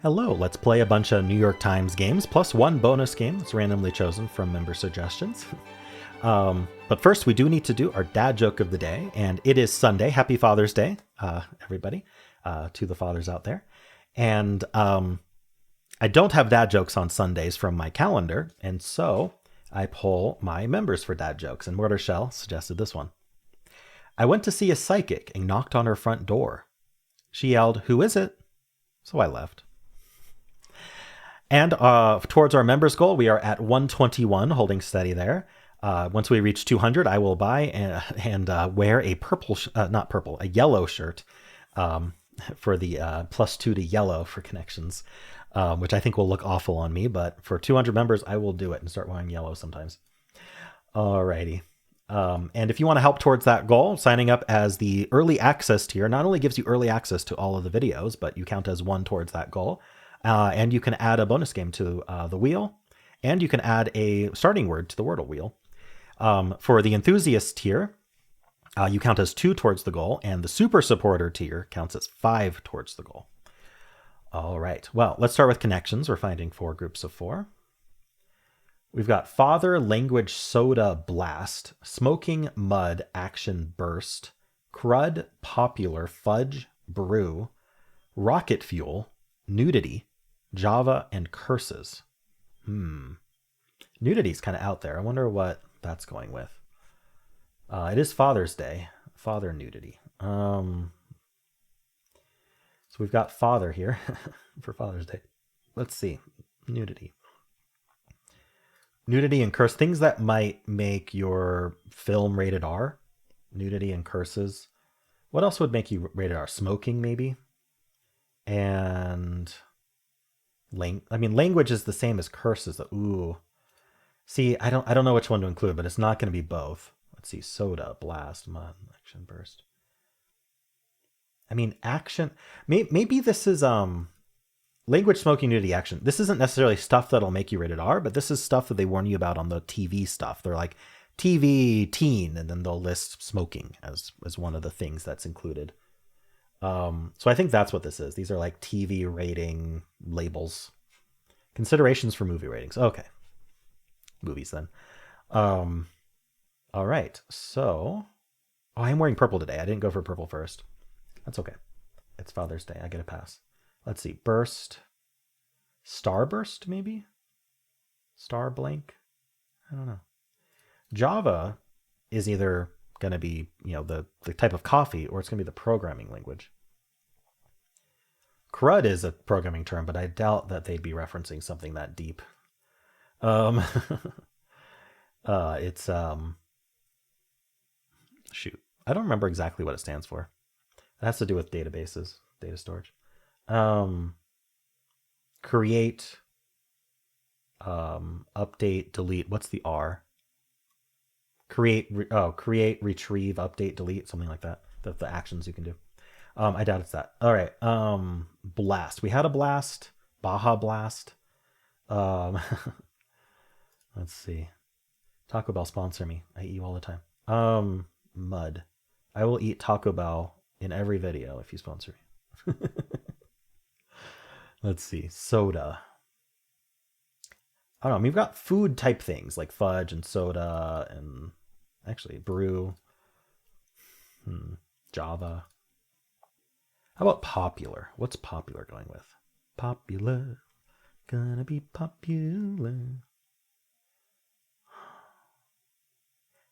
Hello, let's play a bunch of New York Times games, plus one bonus game that's randomly chosen from member suggestions. But first, we do need to do our dad joke of the day, and it is Sunday. Happy Father's Day, everybody, to the fathers out there. And I don't have dad jokes on Sundays from my calendar, and so I poll my members for dad jokes, and Mortar Shell suggested this one. I went to see a psychic and knocked on her front door. She yelled, "Who is it?" So I left. And towards our members goal, we are at 121, holding steady there. Once we reach 200, I will buy and wear a a yellow shirt for the +2 to yellow for connections, which I think will look awful on me. But for 200 members, I will do it and start wearing yellow sometimes. Alrighty. And if you want to help towards that goal, signing up as the early access tier not only gives you early access to all of the videos, but you count as one towards that goal. And you can add a bonus game to the wheel, and you can add a starting word to the Wordle wheel. For the enthusiast tier, you count as 2 towards the goal, and the super supporter tier counts as 5 towards the goal. All right, well, let's start with connections. We're finding 4 groups of 4. We've got Father Language Soda Blast, Smoking Mud Action Burst, Crud Popular Fudge Brew, Rocket Fuel, Nudity, Java, and Curses. Nudity's kind of out there. I wonder what that's going with. It is Father's Day. Father nudity. So we've got father here for Father's Day. Let's see. Nudity. Nudity and curse. Things that might make your film rated R. Nudity and curses. What else would make you rated R? Smoking, maybe? And language is the same as curses. Ooh. See, I don't know which one to include, but it's not going to be both. Let's see. Soda, blast, mud, action burst. Action. Maybe this is language, smoking, nudity, action. This isn't necessarily stuff that'll make you rated R, but this is stuff that they warn you about on the TV stuff. They're like TV, teen, and then they'll list smoking as one of the things that's included. So I think that's what this is. These are like TV rating labels. Considerations for movie ratings. Okay. Movies then. All right. So, I'm wearing purple today. I didn't go for purple first. That's okay. It's Father's Day. I get a pass. Let's see. Burst. Starburst, maybe? Star blank? I don't know. Java is either going to be, the type of coffee, or it's going to be the programming language. CRUD is a programming term, but I doubt that they'd be referencing something that deep. It's shoot. I don't remember exactly what it stands for. It has to do with databases, data storage. Create, update, delete. What's the R? Create, retrieve, update, delete, something like that. The actions you can do. I doubt it's that. All right. Blast. We had a blast. Baja Blast. Let's see. Taco Bell sponsor me. I eat you all the time. Mud. I will eat Taco Bell in every video if you sponsor me. Let's see. Soda. I don't know. We've got food type things like fudge and soda and actually brew. Java. How about popular? What's popular going with? Popular. Gonna be popular.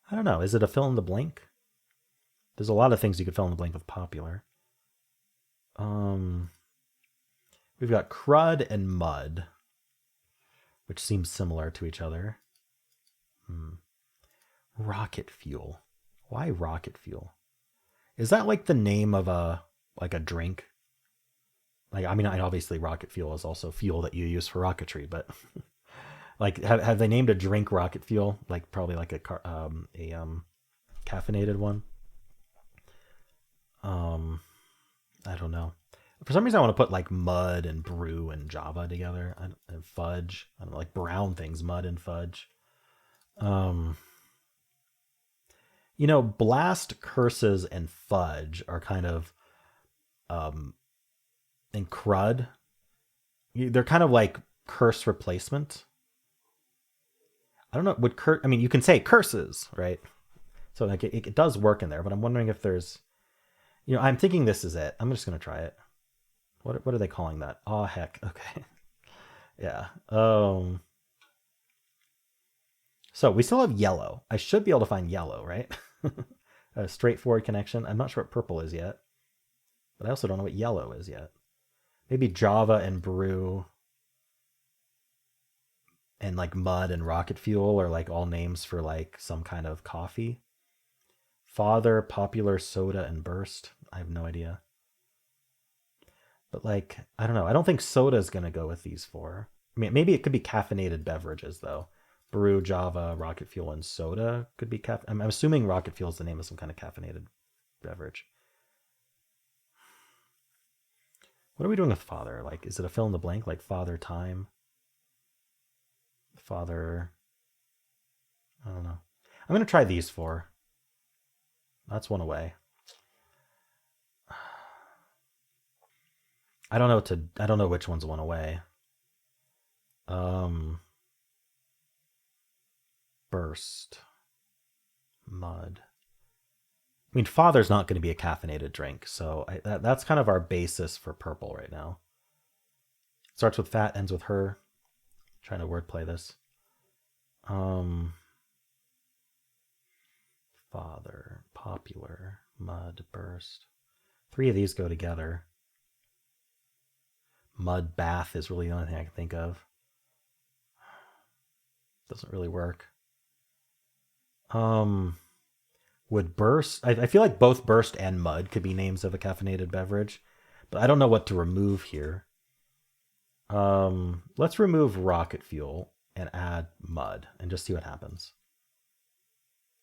I don't know. Is it a fill in the blank? There's a lot of things you could fill in the blank with popular. We've got crud and mud, which seems similar to each other. Rocket fuel. Why rocket fuel? Is that like the name of a drink? Obviously rocket fuel is also fuel that you use for rocketry, but like have they named a drink rocket fuel? Like probably like a caffeinated one. I don't know. For some reason I want to put like mud and brew and Java together and fudge. I don't know, like brown things, mud and fudge. Blast, curses, and fudge are kind of and crud They're kind of like curse replacement. I don't know. I mean, you can say curses, right? So like it does work in there, but I'm wondering if there's, I'm thinking this is it. I'm just gonna try it. What are they calling that? Oh heck. Okay. Yeah. So we still have yellow. I should be able to find yellow, right? A straightforward connection. I'm not sure what purple is yet, but I also don't know what yellow is yet. Maybe Java and brew and like mud and rocket fuel are like all names for like some kind of coffee. Father, popular, soda, and burst. I have no idea. But like, I don't know. I don't think soda is going to go with these four. I mean, maybe it could be caffeinated beverages though. Brew, Java, rocket fuel, and soda could be I'm assuming rocket fuel is the name of some kind of caffeinated beverage. What are we doing with father? Like, is it a fill in the blank? Like father time? Father. I don't know. I'm going to try these four. That's one away. I don't know which one's one away. Burst. Mud. I mean, father's not going to be a caffeinated drink, so that's kind of our basis for purple right now. Starts with fat, ends with her. Trying to wordplay this. Father, popular, mud, burst. 3 of these go together. Mud bath is really the only thing I can think of. Doesn't really work. Would burst... I feel like both burst and mud could be names of a caffeinated beverage, but I don't know what to remove here. Let's remove rocket fuel and add mud and just see what happens.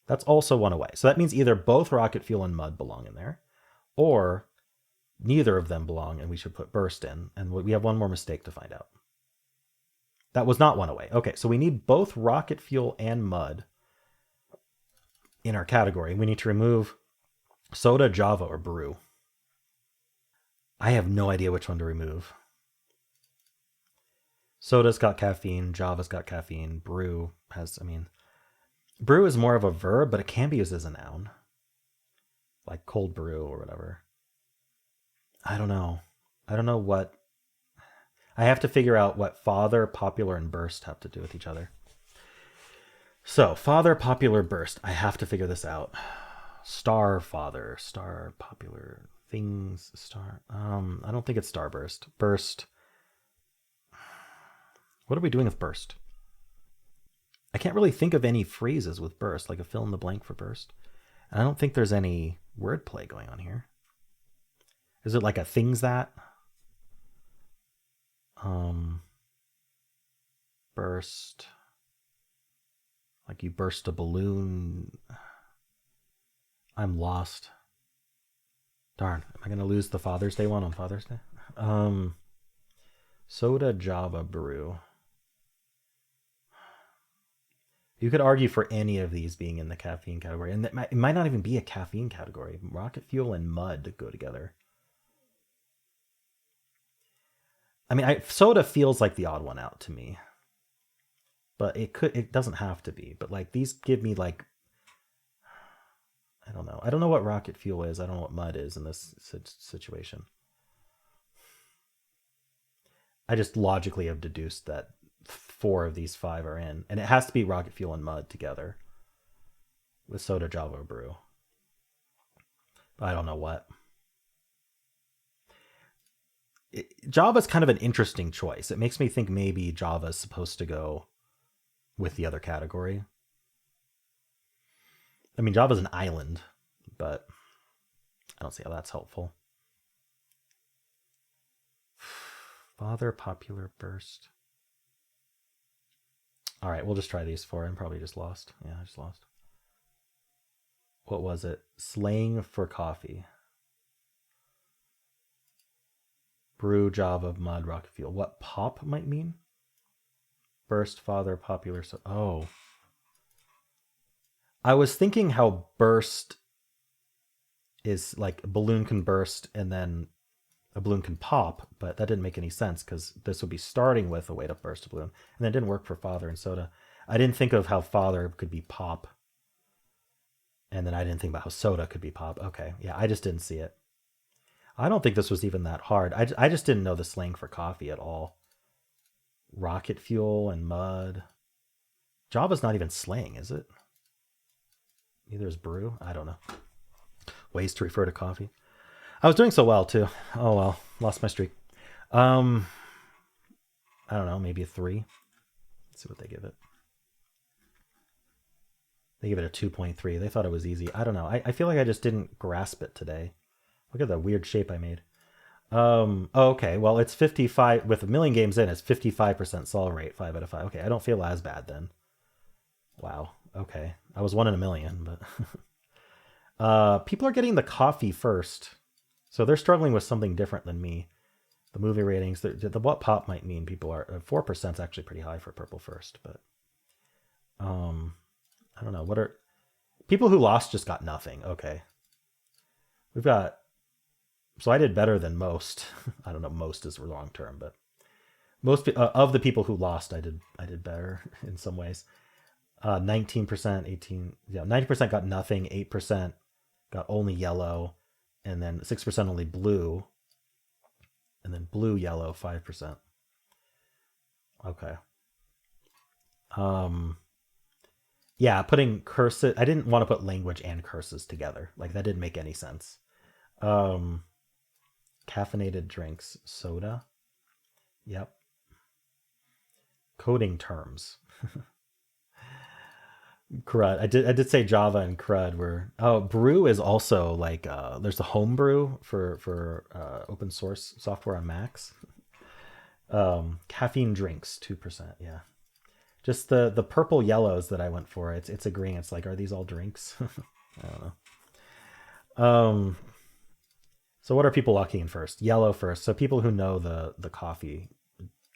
That's also one away. So that means either both rocket fuel and mud belong in there, or neither of them belong and we should put burst in. And we have one more mistake to find out. That was not one away. Okay, so we need both rocket fuel and mud in our category. We need to remove soda, Java, or brew. I have no idea which one to remove. Soda's got caffeine, Java's got caffeine, brew has, brew is more of a verb, but it can be used as a noun. Like cold brew or whatever. I don't know. I don't know what... I have to figure out what father, popular, and burst have to do with each other. So, father, popular, burst. I have to figure this out. Star, father, star, popular, things, star. I don't think it's starburst. Burst. What are we doing with burst? I can't really think of any phrases with burst, like a fill in the blank for burst. And I don't think there's any wordplay going on here. Is it like a things that? Burst. Like you burst a balloon. I'm lost. Darn, am I going to lose the Father's Day one on Father's Day? Soda, Java, brew. You could argue for any of these being in the caffeine category, and it might not even be a caffeine category. Rocket fuel and mud go together. I mean, soda feels like the odd one out to me, but it doesn't have to be. But like these give me like, I don't know. I don't know what rocket fuel is. I don't know what mud is in this situation. I just logically have deduced that 4 of these 5 are in, and it has to be rocket fuel and mud together with soda, Java, or brew. I don't know what. Java's kind of an interesting choice. It makes me think maybe Java's supposed to go with the other category. I mean, Java's an island, but I don't see how that's helpful. Father, popular, burst. All right, we'll just try these 4. I'm probably just lost. Yeah, I just lost. What was it? Slang for coffee. Brew, Java, mud, rocket fuel. What pop might mean? Burst, father, popular. Oh. I was thinking how burst is like a balloon can burst and then a balloon can pop, but that didn't make any sense because this would be starting with a way to burst a balloon, and that didn't work for father and soda. I didn't think of how father could be pop, and then I didn't think about how soda could be pop. Okay, yeah, I just didn't see it. I don't think this was even that hard. I just didn't know the slang for coffee at all. Rocket fuel and mud. Java's not even slang, is it? Neither is brew. I don't know. Ways to refer to coffee. I was doing so well too. Oh well, lost my streak. I don't know, maybe a 3. Let's see what they give it. They give it a 2.3. They thought it was easy. I don't know. I feel like I just didn't grasp it today. Look at the weird shape I made. Okay. Well, it's 55 with a million games in. It's 55% solve rate, 5 out of 5. Okay, I don't feel as bad then. Wow. Okay, I was 1 in a million, but people are getting the coffee first, so they're struggling with something different than me. The movie ratings, the what pop might mean people are 4% is actually pretty high for purple first, but I don't know. What are people who lost just got nothing? Okay, we've got. So I did better than most. I don't know. Most is the wrong term, but most of the people who lost, I did better in some ways. 19%, 18, yeah, 90% got nothing. 8% got only yellow, and then 6% only blue, and then blue, yellow, 5%. Okay. Yeah, putting curses. I didn't want to put language and curses together. Like that didn't make any sense. Um, Caffeinated drinks, soda. Yep. Coding terms. Crud. I did say Java and Crud were. Oh, brew is also like there's a homebrew for open source software on Macs. Caffeine drinks 2%. Yeah, just the purple yellows that I went for. It's agreeing. It's like, are these all drinks? I don't know. So what are people locking in first? Yellow first. So people who know the coffee.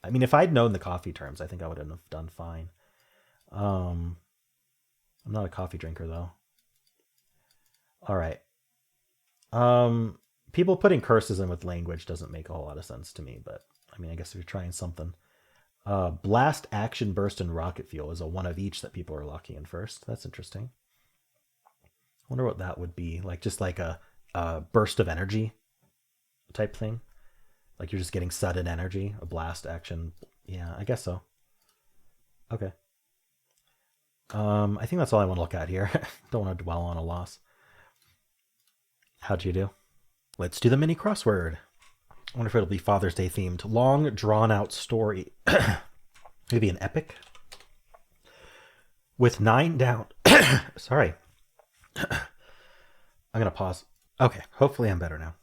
I mean, if I'd known the coffee terms, I think I would have done fine. I'm not a coffee drinker though. All right. People putting curses in with language doesn't make a whole lot of sense to me, but I mean, I guess if you're trying something. Blast, action, burst, and rocket fuel is a one of each that people are locking in first. That's interesting. I wonder what that would be. Like just like a burst of energy type thing. Like you're just getting sudden energy, a blast, action. Yeah, I guess so. Okay. I think that's all I want to look at here. Don't want to dwell on a loss. How'd you do? Let's do the mini crossword. I wonder if it'll be Father's Day themed. Long, drawn out story. Maybe an epic. With 9 down. Sorry. I'm going to pause. Okay, hopefully I'm better now.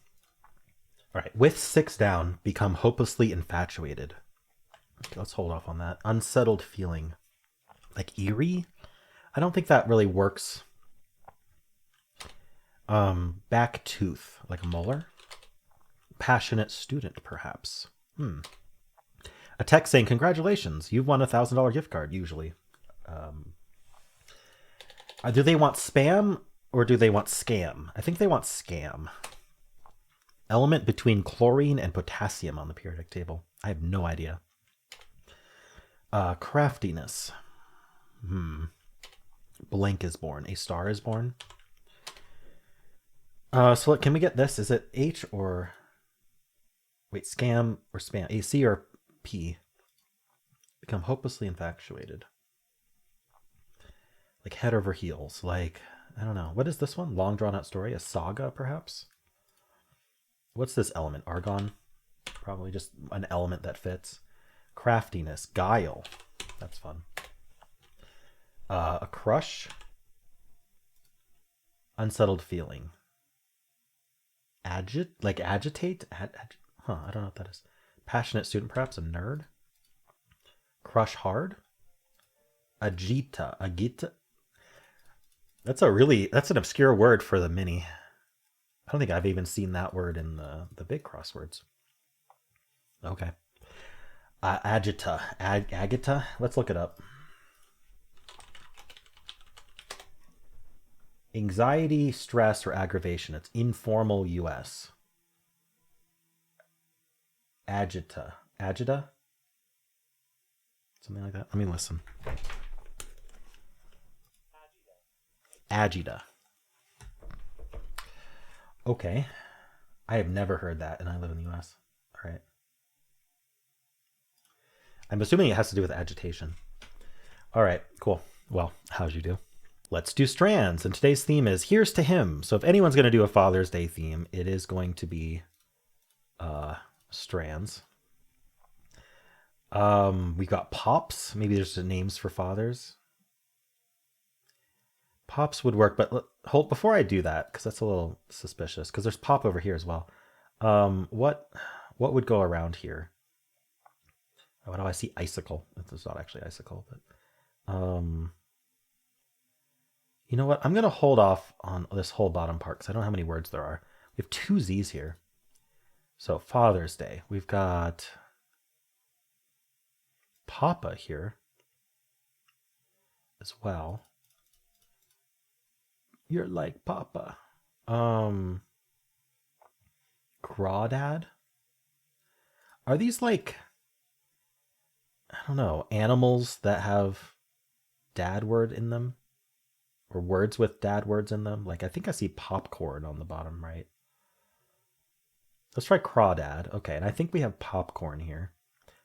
All right, with 6 down, become hopelessly infatuated. Okay, let's hold off on that. Unsettled feeling. Like eerie? I don't think that really works. Back tooth, like a molar. Passionate student, perhaps. A text saying, congratulations, you've won $1,000 gift card, usually. Do they want spam or do they want scam? I think they want scam. Element between chlorine and potassium on the periodic table. I have no idea. Craftiness. Blank is born. A star is born. So can we get this? Is it H or... Wait, scam or spam? A, C or P? Become hopelessly infatuated. Like head over heels. Like, I don't know. What is this one? Long drawn out story? A saga, perhaps? What's this element? Argon? Probably just an element that fits. Craftiness. Guile. That's fun. A crush. Unsettled feeling. Agitate? I don't know what that is. Passionate student, perhaps a nerd. Crush hard. Agita. That's an obscure word for the mini. I don't think I've even seen that word in the big crosswords. Okay. Agita. Let's look it up. Anxiety, stress, or aggravation. It's informal US. Agita, something like that. Let me listen. Agita. Okay. I have never heard that, and I live in the U.S. All right. I'm assuming it has to do with agitation. All right, cool. Well, how'd you do? Let's do Strands, and today's theme is Here's to Him. So if anyone's going to do a Father's Day theme, it is going to be Strands. We got Pops. Maybe there's names for fathers. Pops would work, but hold before I do that, because that's a little suspicious, because there's Pop over here as well. What would go around here? Why do I see icicle? It's not actually icicle, but you know what? I'm gonna hold off on this whole bottom part because I don't know how many words there are. We have 2 Z's here. So Father's Day. We've got Papa here as well. You're like Papa. Crawdad. Are these like, I don't know, animals that have dad word in them? Or words with dad words in them? Like, I think I see popcorn on the bottom right. Let's try crawdad. Okay, and I think we have popcorn here.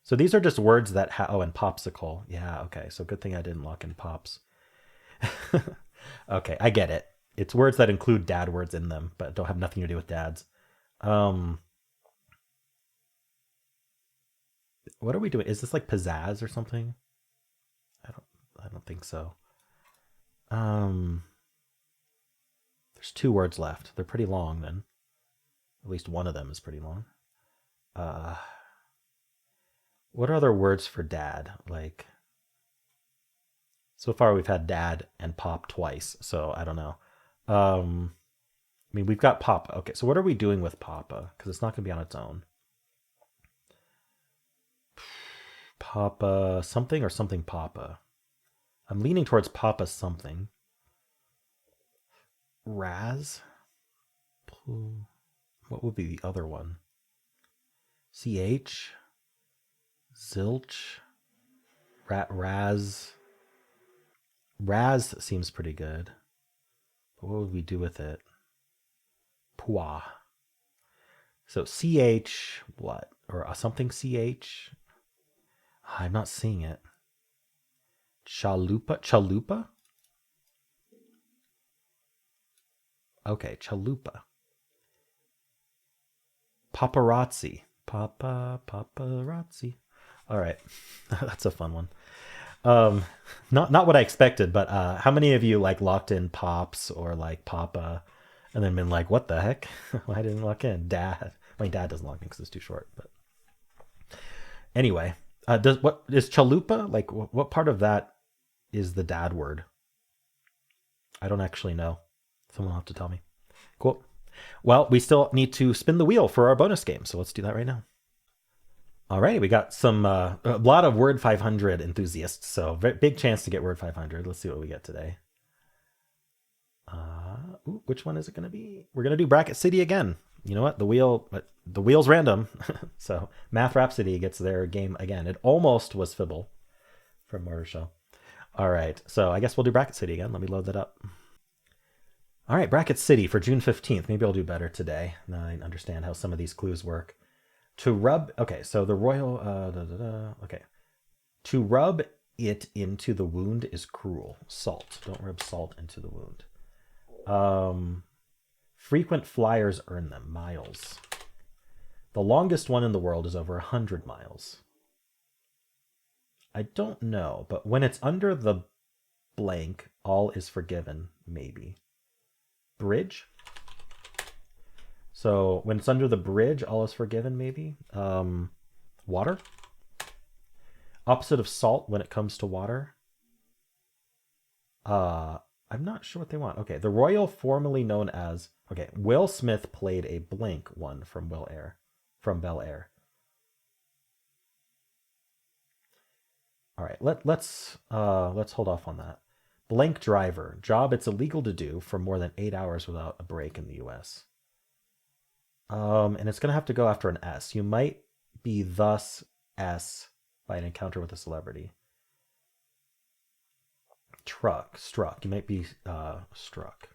So these are just words that oh, and popsicle. Yeah, okay, so good thing I didn't lock in pops. Okay, I get it. It's words that include dad words in them, but don't have nothing to do with dads. What are we doing? Is this like pizzazz or something? I don't think so. There's 2 words left. They're pretty long then. At least one of them is pretty long. What are other words for dad? Like, so far we've had dad and pop twice, so I don't know. I mean, we've got papa. Okay, so what are we doing with papa? Because it's not going to be on its own. Papa something or something papa. I'm leaning towards papa something. Raz? What would be the other one? CH? Zilch? Raz? Raz seems pretty good. But what would we do with it? Pua. So CH what? Or something CH? I'm not seeing it. Chalupa? Chalupa? Okay, chalupa. Paparazzi. Paparazzi. All right. That's a fun one. Not what I expected, but how many of you like locked in pops or like papa and then been like, what the heck? I didn't lock in. Dad. My dad doesn't lock in because it's too short, but anyway, what is chalupa? Like what part of that is the dad word? I don't actually know. Someone will have to tell me. Cool. Well, we still need to spin the wheel for our bonus game, so let's do that right now. All right, we got some a lot of Word 500 enthusiasts, so big chance to get Word 500. Let's see what we get today. Which one is it going to be? We're going to do Bracket City again. You know what? The wheel's random, so Math Rhapsody gets their game again. It almost was Fibble from Mortar Shell. All right, so I guess we'll do Bracket City again. Let me load that up. All right, Bracket City for June 15th. Maybe I'll do better today. Now I understand how some of these clues work. To rub, okay, so the royal, okay. To rub it into the wound is cruel. Salt. Don't rub salt into the wound. Frequent flyers earn them. Miles. The longest one in the world is over 100 miles. I don't know, but when it's under the blank, all is forgiven, maybe. Bridge? So when it's under the bridge, all is forgiven, maybe. Water? Opposite of salt when it comes to water. I'm not sure what they want. Okay, the royal formerly known as... Okay, Will Smith played a blank one from Bel Air. All right, let's hold off on that. Blank driver, job it's illegal to do for more than 8 hours without a break in the U.S. And it's gonna have to go after an S. You might be thus S by an encounter with a celebrity? Struck. You might be struck.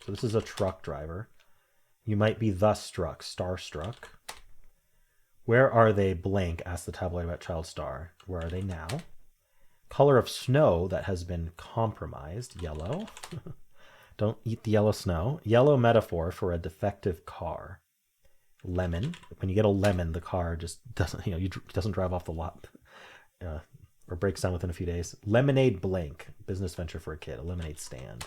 So this is a truck driver. You might be thus struck, starstruck. Where are they blank? Asked the tabloid about child star. Where are they now? Color of snow that has been compromised, yellow. Don't eat the yellow snow. Yellow metaphor for a defective car. Lemon. When you get a lemon, the car just doesn't, doesn't drive off the lot or breaks down within a few days. Lemonade blank. Business venture for a kid. A lemonade stand.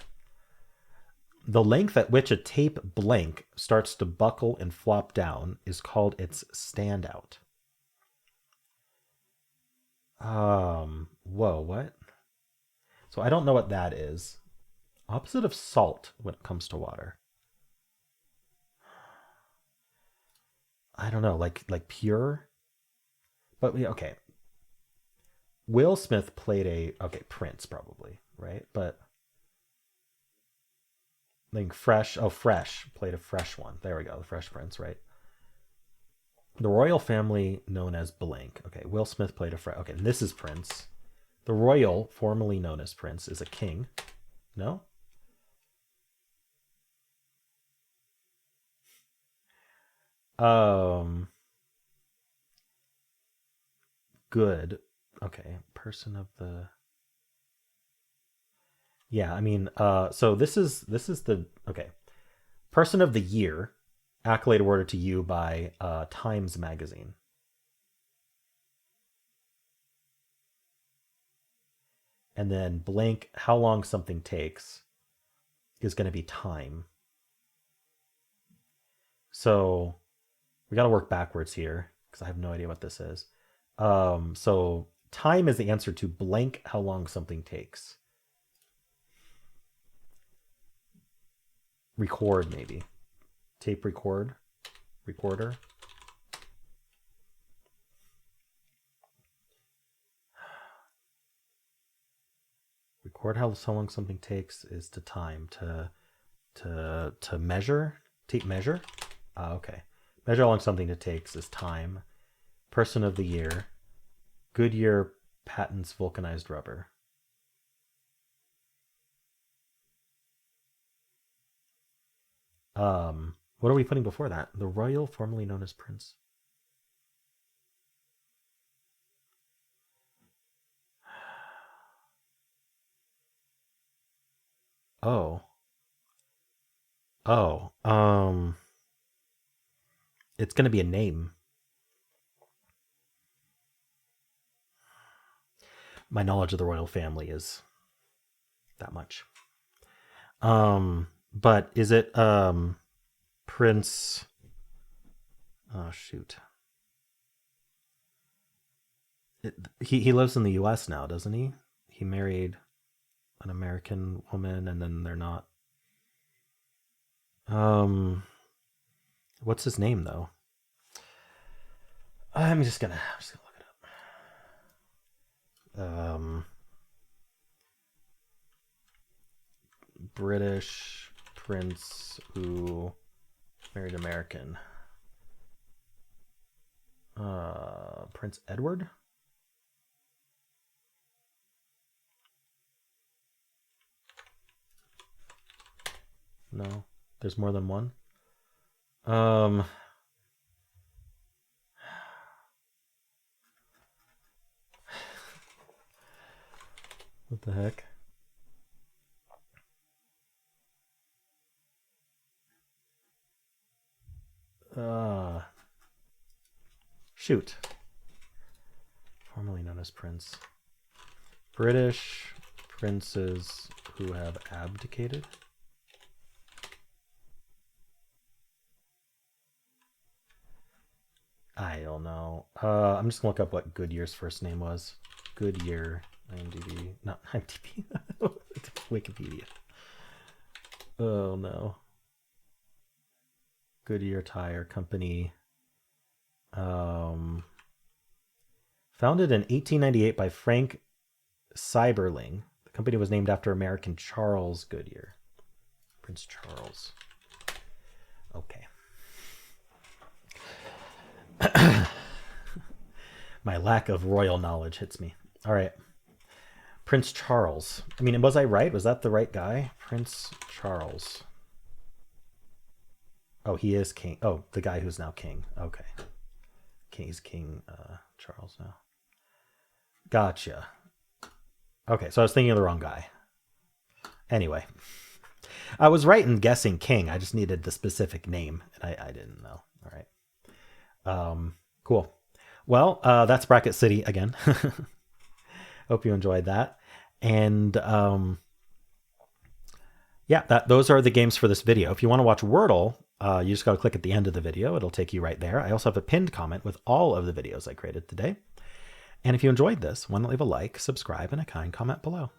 The length at which a tape blank starts to buckle and flop down is called its standout. Whoa, what? So I don't know what that is. Opposite of salt when it comes to water. I don't know, like pure? But okay. Will Smith played Prince probably, right? But like fresh played a fresh one. There we go, the Fresh Prince, right? The royal family known as blank. Okay, Will Smith played a fresh. Okay, and this is Prince. The royal, formerly known as Prince, is a king. No? Good. Okay, person of the. Yeah, I mean, so this is the okay. Person of the year, accolade awarded to you by Times Magazine. And then blank, how long something takes is going to be time. So we got to work backwards here because I have no idea what this is. So time is the answer to blank, how long something takes. Record, maybe. Tape recorder. Record how long something takes is to time to measure. Tape measure. Okay. Measure how long something takes is time. Person of the year. Goodyear patents vulcanized rubber. What are we putting before that? The royal, formerly known as Prince. Oh. Oh. It's gonna be a name. My knowledge of the royal family is that much. But is it Prince? Oh shoot. He lives in the U.S. now, doesn't he? He married an American woman, and then they're not. What's his name though? I'm just gonna look it up. British prince who married American. Prince Edward. No, there's more than one. What the heck? Shoot. Formerly known as Prince. British princes who have abdicated. I don't know. I'm just gonna look up what Goodyear's first name was. Goodyear, IMDb, not IMDb, Wikipedia. Oh no. Goodyear Tire Company. Founded in 1898 by Frank Seiberling. The company was named after American Charles Goodyear. Prince Charles. Okay. My lack of royal knowledge hits me. All right. Prince Charles. I mean, was I right? Was that the right guy? Prince Charles. Oh, he is king. Oh, the guy who's now king. Okay. He's King Charles now. Gotcha. Okay, so I was thinking of the wrong guy. Anyway, I was right in guessing king. I just needed the specific name, and I didn't know. All right. Cool. Well, that's Bracket City again. Hope you enjoyed that. And yeah, those are the games for this video. If you want to watch Wordle, you just got to click at the end of the video. It'll take you right there. I also have a pinned comment with all of the videos I created today. And if you enjoyed this, why not leave a like, subscribe, and a kind comment below.